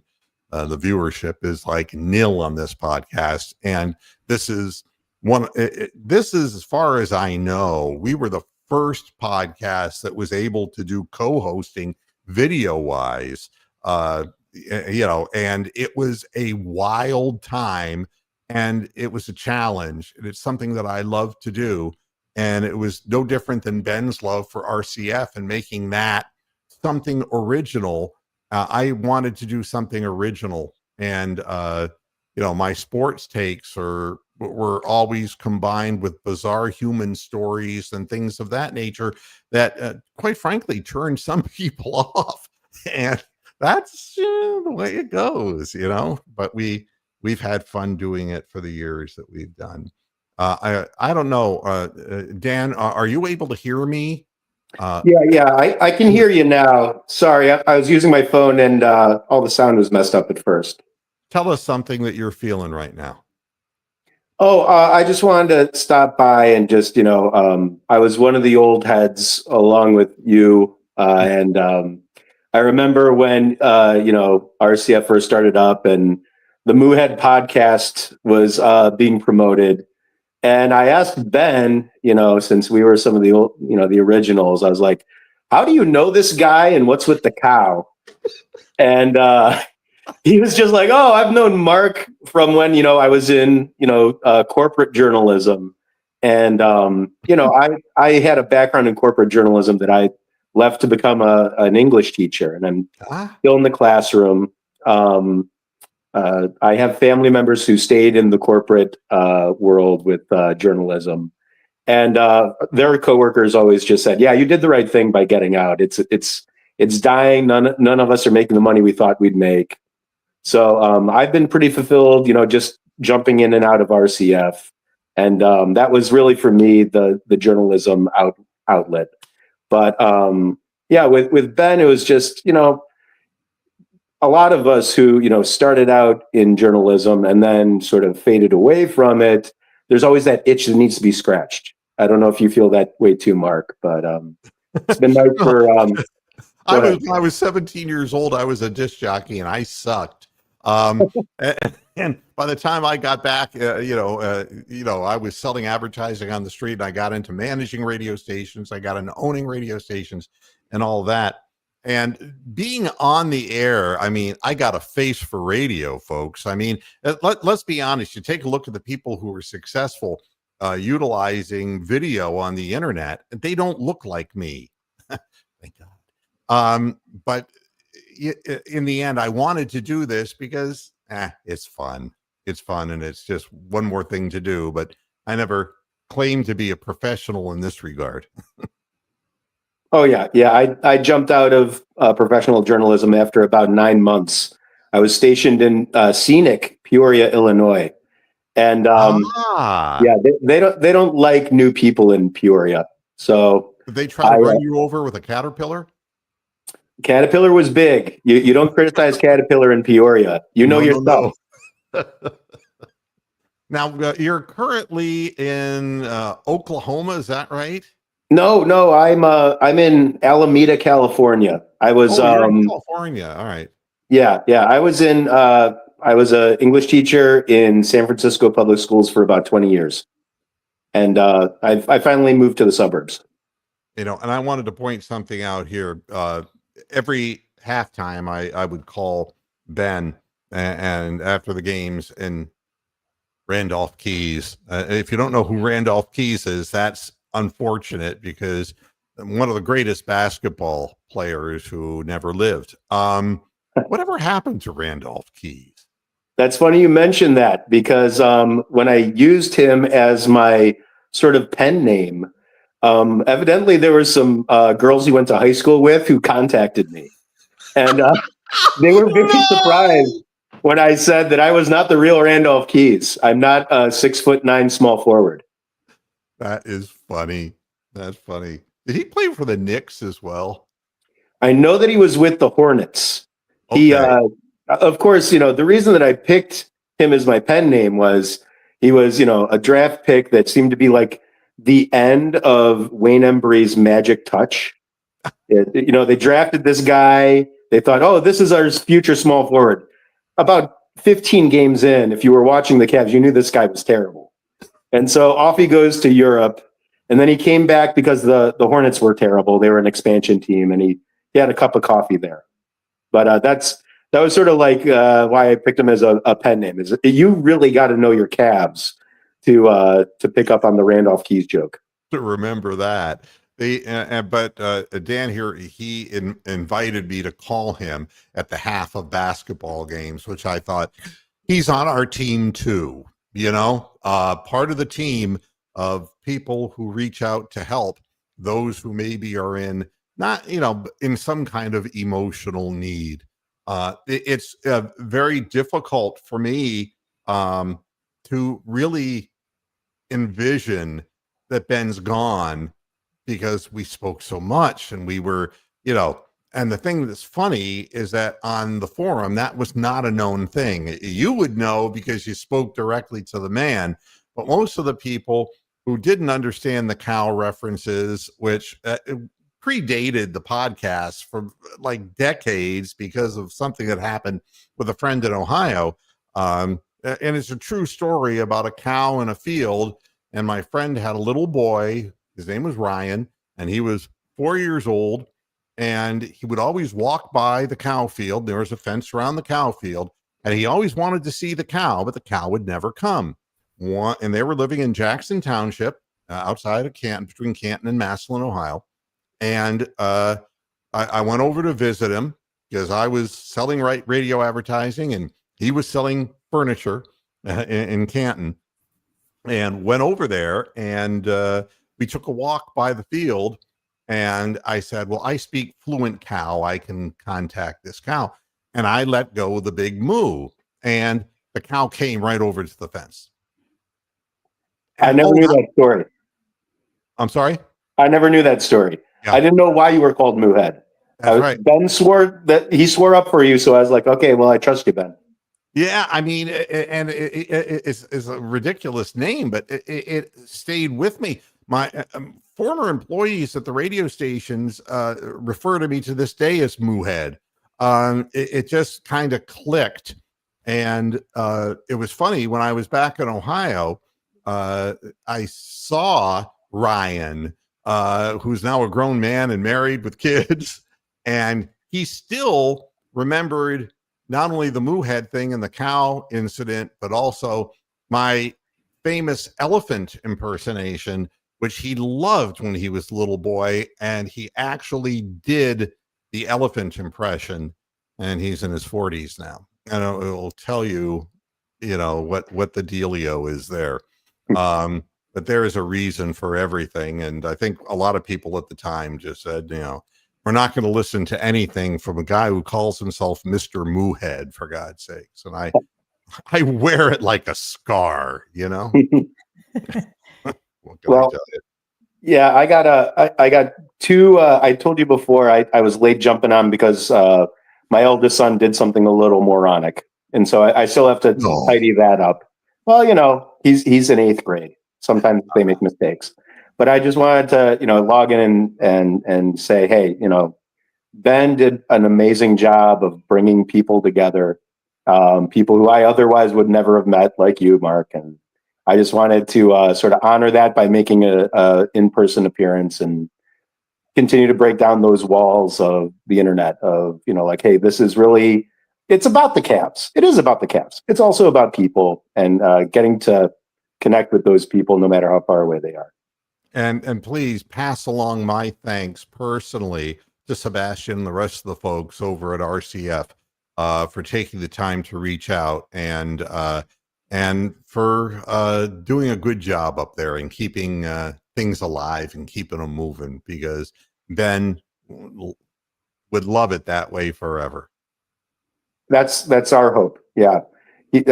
the viewership is like nil on this podcast. And this is this is, as far as I know, we were the first podcast that was able to do co-hosting video wise. And it was a wild time, and it was a challenge, and it's something that I love to do. And it was no different than Ben's love for RCF and making that something original. I wanted to do something original, and my sports takes were always combined with bizarre human stories and things of that nature that, quite frankly, turned some people off. And that's the way it goes, But we've had fun doing it for the years that we've done. I don't know, Dan, are you able to hear me? Yeah, I can hear you now. Sorry, I was using my phone and all the sound was messed up at first. Tell us something that you're feeling right now. Oh, I just wanted to stop by and just, I was one of the old heads along with you. And I remember when, RCF first started up and the Moohead podcast was being promoted. And I asked Ben, since we were some of the old, the originals, I was like, how do you know this guy and what's with the cow? And he was just like, oh, I've known Mark from when, I was in, corporate journalism. And, I had a background in corporate journalism that I left to become an English teacher. And I'm still in the classroom. I have family members who stayed in the corporate world with journalism, and their coworkers always just said, "Yeah, you did the right thing by getting out. It's dying. None of us are making the money we thought we'd make." So I've been pretty fulfilled, just jumping in and out of RCF, and that was really for me the journalism outlet. But yeah, with Ben, it was just a lot of us who started out in journalism and then sort of faded away from it. There's always that itch that needs to be scratched. I don't know if you feel that way too, Mark, but it's been nice for. I was 17 years old. I was a disc jockey and I sucked. And by the time I got back, I was selling advertising on the street, and I got into managing radio stations. I got into owning radio stations and all that. And being on the air, I mean, I got a face for radio, folks. I mean, let's be honest. You take a look at the people who are successful utilizing video on the internet, and they don't look like me. Thank God. But in the end, I wanted to do this because it's fun. It's fun, and it's just one more thing to do. But I never claimed to be a professional in this regard. Oh yeah. I jumped out of professional journalism after about 9 months. I was stationed in scenic Peoria, Illinois, and yeah, they don't like new people in Peoria. So did they try to run you over with a Caterpillar? Caterpillar was big. You don't criticize Caterpillar in Peoria. No, yourself. No. Now you're currently in Oklahoma. Is that right? No, I'm in Alameda, California. I was you're in California. All right. Yeah. I was an English teacher in San Francisco public schools for about 20 years. And I finally moved to the suburbs. And I wanted to point something out here. Every halftime I would call Ben and after the games in Randolph Keys. If you don't know who Randolph Keys is, that's unfortunate because one of the greatest basketball players who never lived. Whatever happened to Randolph Keys? That's funny you mentioned that because when I used him as my sort of pen name, evidently there were some girls he went to high school with who contacted me. And they were very surprised No! when I said that I was not the real Randolph Keys. I'm not a 6'9" small forward. That is funny. That's funny. Did he play for the Knicks as well? I know that he was with the Hornets. He, Okay. of course, the reason that I picked him as my pen name was he was, a draft pick that seemed to be like the end of Wayne Embry's magic touch. They drafted this guy. They thought, oh, this is our future small forward. About 15 games in, if you were watching the Cavs, you knew this guy was terrible. And so off he goes to Europe. And then he came back because the Hornets were terrible. They were an expansion team, and he had a cup of coffee there. But that was sort of like why I picked him as a pen name. Is you really got to know your Cavs to pick up on the Randolph Keys joke. To remember that. But Dan here, he invited me to call him at the half of basketball games, which I thought he's on our team too. Part of the team of people who reach out to help those who maybe are in in some kind of emotional need. It's very difficult for me to really envision that Ben's gone because we spoke so much and we were, and the thing that's funny is that on the forum, that was not a known thing. You would know because you spoke directly to the man, but most of the people who didn't understand the cow references, which predated the podcast for like decades because of something that happened with a friend in Ohio. And it's a true story about a cow in a field. And my friend had a little boy, his name was Ryan, and he was 4 years old. And he would always walk by the cow field. There was a fence around the cow field. And he always wanted to see the cow, but the cow would never come. And they were living in Jackson Township, outside of Canton, between Canton and Massillon, Ohio. And I went over to visit him because I was selling radio advertising and he was selling furniture in Canton. And went over there and we took a walk by the field. And I said, well, I speak fluent cow. I can contact this cow. And I let go of the big moo. And the cow came right over to the fence. I never knew that story. I'm sorry? I never knew that story. Yeah. I didn't know why you were called Moohead. That's right. Ben swore up for you. So I was like, okay, well, I trust you, Ben. Yeah, I mean, it's a ridiculous name, but it stayed with me. My former employees at the radio stations refer to me to this day as Moohead. It just kind of clicked. And it was funny when I was back in Ohio, I saw Ryan, who's now a grown man and married with kids. And he still remembered not only the Moohead thing and the cow incident, but also my famous elephant impersonation, which he loved when he was a little boy. And he actually did the elephant impression, and he's in his 40s now. And it will tell you, what the dealio is there. But there is a reason for everything. And I think a lot of people at the time just said, we're not going to listen to anything from a guy who calls himself Mr. Moohead, for God's sakes. And I wear it like a scar, What can I tell you? Yeah, I got two. I told you before I was late jumping on because my eldest son did something a little moronic, and so I still have to tidy that up. Well, he's in 8th grade. Sometimes they make mistakes. But I just wanted to, log in and say, hey, Ben did an amazing job of bringing people together, people who I otherwise would never have met, like you, Mark. And I just wanted to sort of honor that by making a in-person appearance and continue to break down those walls of the internet of, like, hey, this is really it's about the Cavs. It is about the Cavs. It's also about people and getting to connect with those people, no matter how far away they are. And please pass along my thanks personally to Sebastian and the rest of the folks over at RCF for taking the time to reach out and for doing a good job up there and keeping things alive and keeping them moving, because Ben would love it that way forever. That's our hope. Yeah.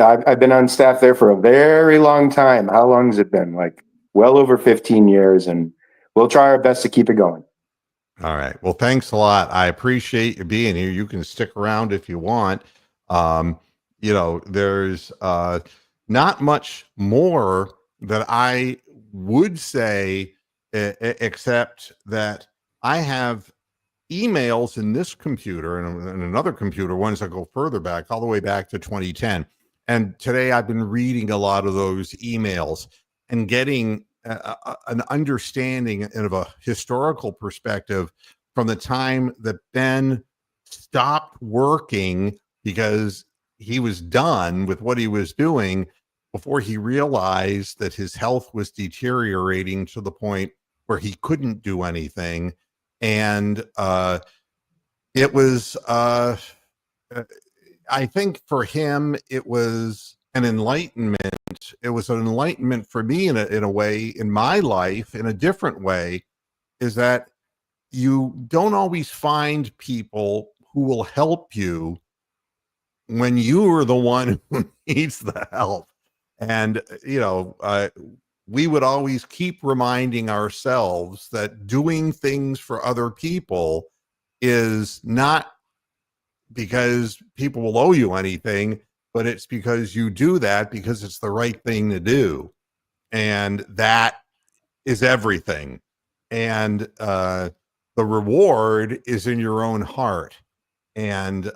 I've been on staff there for a very long time. How long has it been? Like well over 15 years, and we'll try our best to keep it going. All right. Well, thanks a lot. I appreciate you being here. You can stick around if you want. There's not much more that I would say, except that I have emails in this computer and another computer, ones that go further back, all the way back to 2010. And today I've been reading a lot of those emails and getting an understanding of a historical perspective from the time that Ben stopped working because he was done with what he was doing, before he realized that his health was deteriorating to the point where he couldn't do anything. And it was, I think for him, it was an enlightenment. It was an enlightenment for me in a way, in my life, in a different way, is that you don't always find people who will help you when you are the one who needs the help. And, we would always keep reminding ourselves that doing things for other people is not because people will owe you anything, but it's because you do that because it's the right thing to do. And that is everything. And the reward is in your own heart. And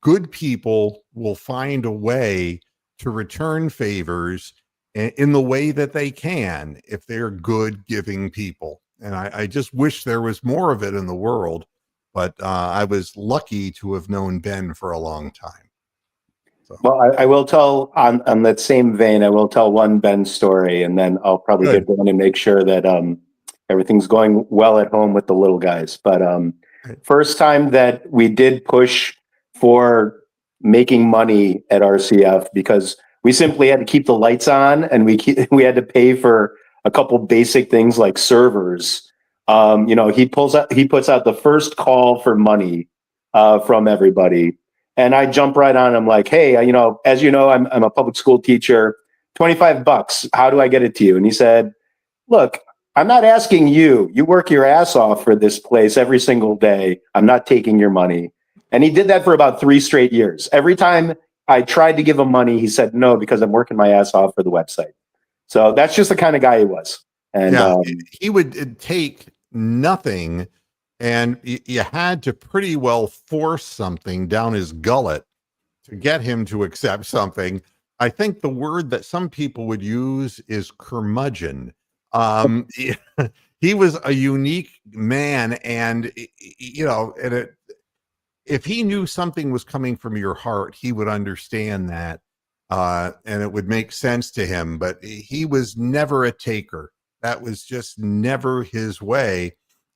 good people will find a way to return favors in the way that they can, if they're good, giving people. And I just wish there was more of it in the world. But I was lucky to have known Ben for a long time. So. Well, I will tell on that same vein, I will tell one Ben story, and then I'll probably Good. get going and make sure that everything's going well at home with the little guys. But first time that we did push for making money at RCF, because we simply had to keep the lights on, and we had to pay for a couple basic things like servers. He puts out the first call for money from everybody. And I jump right on. I'm like, hey, as you know, I'm a public school teacher. $25. How do I get it to you? And he said, look, I'm not asking you. You work your ass off for this place every single day. I'm not taking your money. And he did that for about 3 straight years. Every time I tried to give him money, he said no, because I'm working my ass off for the website. So that's just the kind of guy he was. And yeah, he would take nothing, and you had to pretty well force something down his gullet to get him to accept something. I think the word that some people would use is curmudgeon. He was a unique man, and if he knew something was coming from your heart, he would understand that, and it would make sense to him. But he was never a taker. That was just never his way.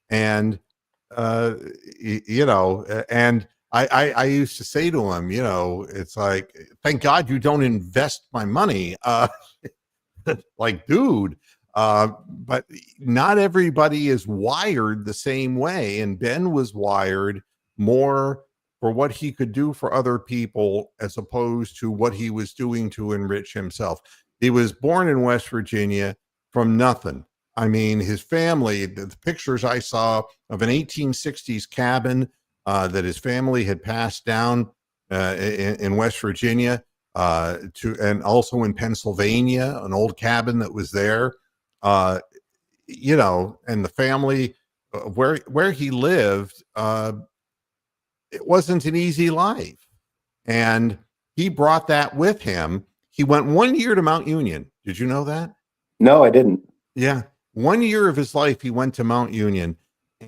And and I used to say to him, it's like, thank God you don't invest my money. Like, dude, but not everybody is wired the same way. And Ben was wired more for what he could do for other people as opposed to what he was doing to enrich himself. He was born in West Virginia from nothing. I mean, his family, the pictures I saw of an 1860s cabin that his family had passed down in West Virginia and also in Pennsylvania, an old cabin that was there, and the family where he lived, it wasn't an easy life. And he brought that with him. He went 1 year to Mount Union. Did you know that? No, I didn't. Yeah. 1 year of his life, he went to Mount Union,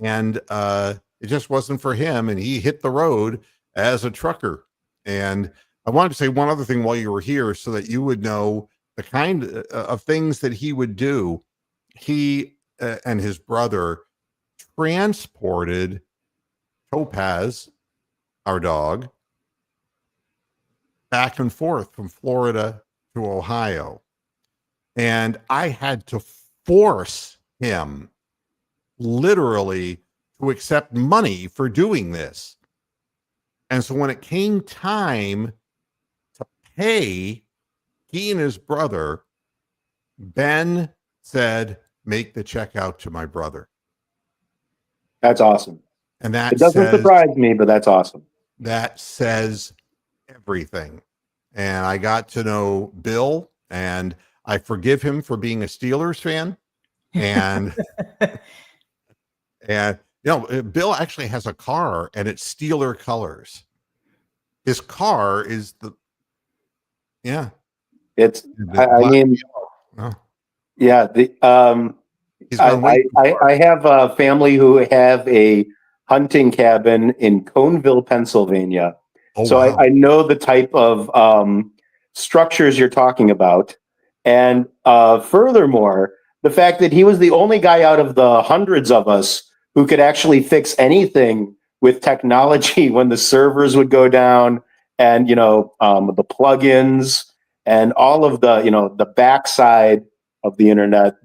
and it just wasn't for him. And he hit the road. as a trucker. And I wanted to say one other thing while you were here so that you would know the kind of things that he would do. He and his brother transported Topaz, our dog, back and forth from Florida to Ohio. And I had to force him literally to accept money for doing this. And so when it came time to pay, he and his brother, Ben said, make the check out to my brother. That's awesome. And that It doesn't surprise me, but that's awesome. That says everything. And I got to know Bill, and I forgive him for being a Steelers fan. And and Bill actually has a car, and it's Steeler colors. His car is It's I mean, oh. yeah. I have a family who have a hunting cabin in Coneville, Pennsylvania. So wow. I know the type of structures you're talking about. And furthermore, the fact that he was the only guy out of the hundreds of us who could actually fix anything with technology when the servers would go down, and the plugins and all of the backside of the internet.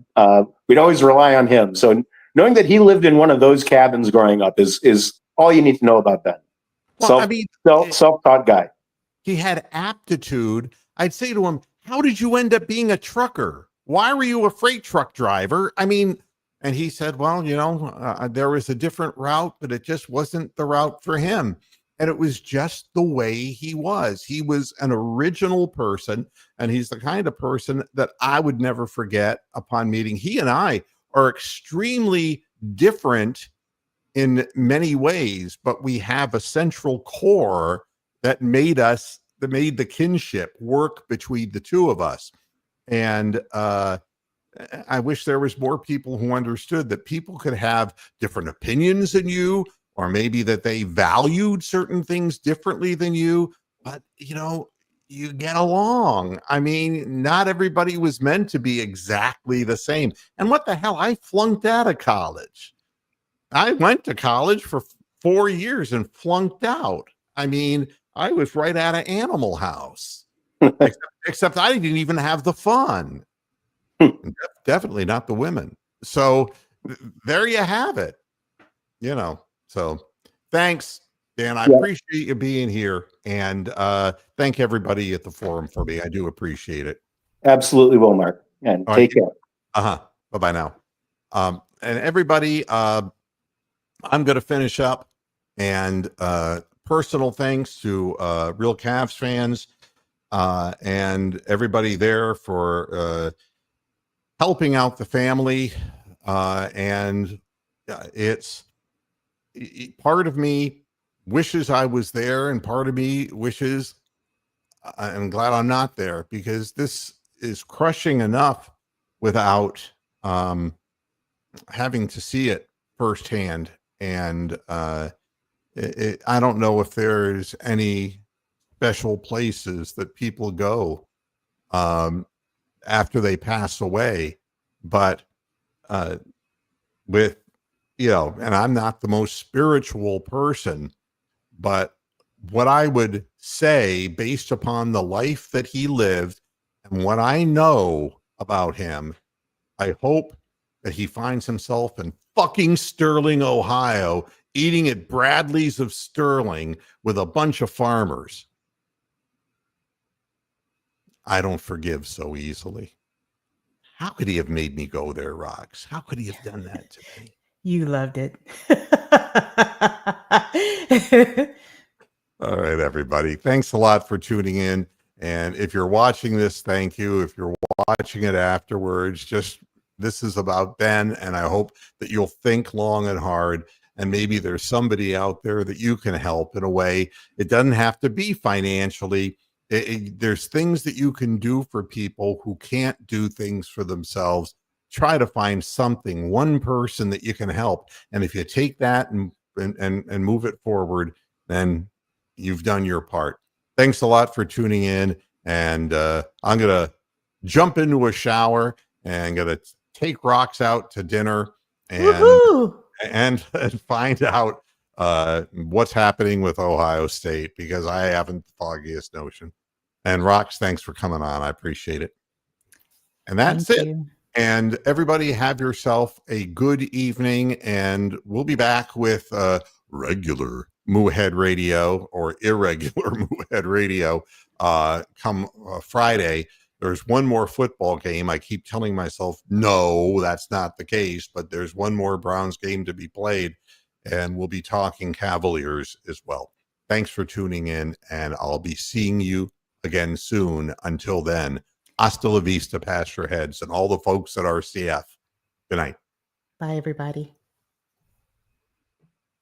We'd always rely on him. So knowing that he lived in one of those cabins growing up is all you need to know about Ben. Well, self-taught guy. He had aptitude. I'd say to him, how did you end up being a trucker? Why were you a freight truck driver? I mean, and he said, well, there was a different route, but it just wasn't the route for him. And it was just the way he was. He was an original person, and he's the kind of person that I would never forget upon meeting. He and I are extremely different in many ways, but we have a central core that made the kinship work between the two of us. And I wish there was more people who understood that people could have different opinions than you, or maybe that they valued certain things differently than you, but you get along. I mean, not everybody was meant to be exactly the same. And what the hell? I flunked out of college. I went to college for 4 years and flunked out. I mean, I was right out of Animal House, except I didn't even have the fun. Definitely not the women. So there you have it. So thanks, Dan. I appreciate you being here, and thank everybody at the forum for me. I do appreciate it. Absolutely will, Mark. And take care. Bye-bye now. And everybody, I'm going to finish up, and personal thanks to Real Cavs fans and everybody there for helping out the family. And it's part of me wishes I was there, and part of me wishes I'm glad I'm not there, because this is crushing enough without having to see it firsthand. And I don't know if there's any special places that people go after they pass away, but with and I'm not the most spiritual person, but what I would say, based upon the life that he lived and what I know about him, I hope that he finds himself in fucking Sterling, Ohio, eating at Bradley's of Sterling with a bunch of farmers. I don't forgive so easily. How could he have made me go there, Rox? How could he have done that to me? You loved it. All right, everybody. Thanks a lot for tuning in. And if you're watching this, thank you. If you're watching it afterwards, this is about Ben, and I hope that you'll think long and hard, and maybe there's somebody out there that you can help in a way. It doesn't have to be financially. There's things that you can do for people who can't do things for themselves. Try to find something, one person that you can help. And if you take that and move it forward, then you've done your part. Thanks a lot for tuning in. And I'm going to jump into a shower and going to take Rocks out to dinner and find out what's happening with Ohio State, because I haven't the foggiest notion. And Rocks, thanks for coming on. I appreciate it. And that's Thank it. you. And everybody have yourself a good evening, and we'll be back with regular Moohead Radio or irregular Moohead Radio come Friday. There's one more football game. I keep telling myself, no, that's not the case, but there's one more Browns game to be played, and we'll be talking Cavaliers as well. Thanks for tuning in, and I'll be seeing you again soon. Until then, hasta la vista, Pasture Heads, and all the folks at RCF. Good night. Bye, everybody.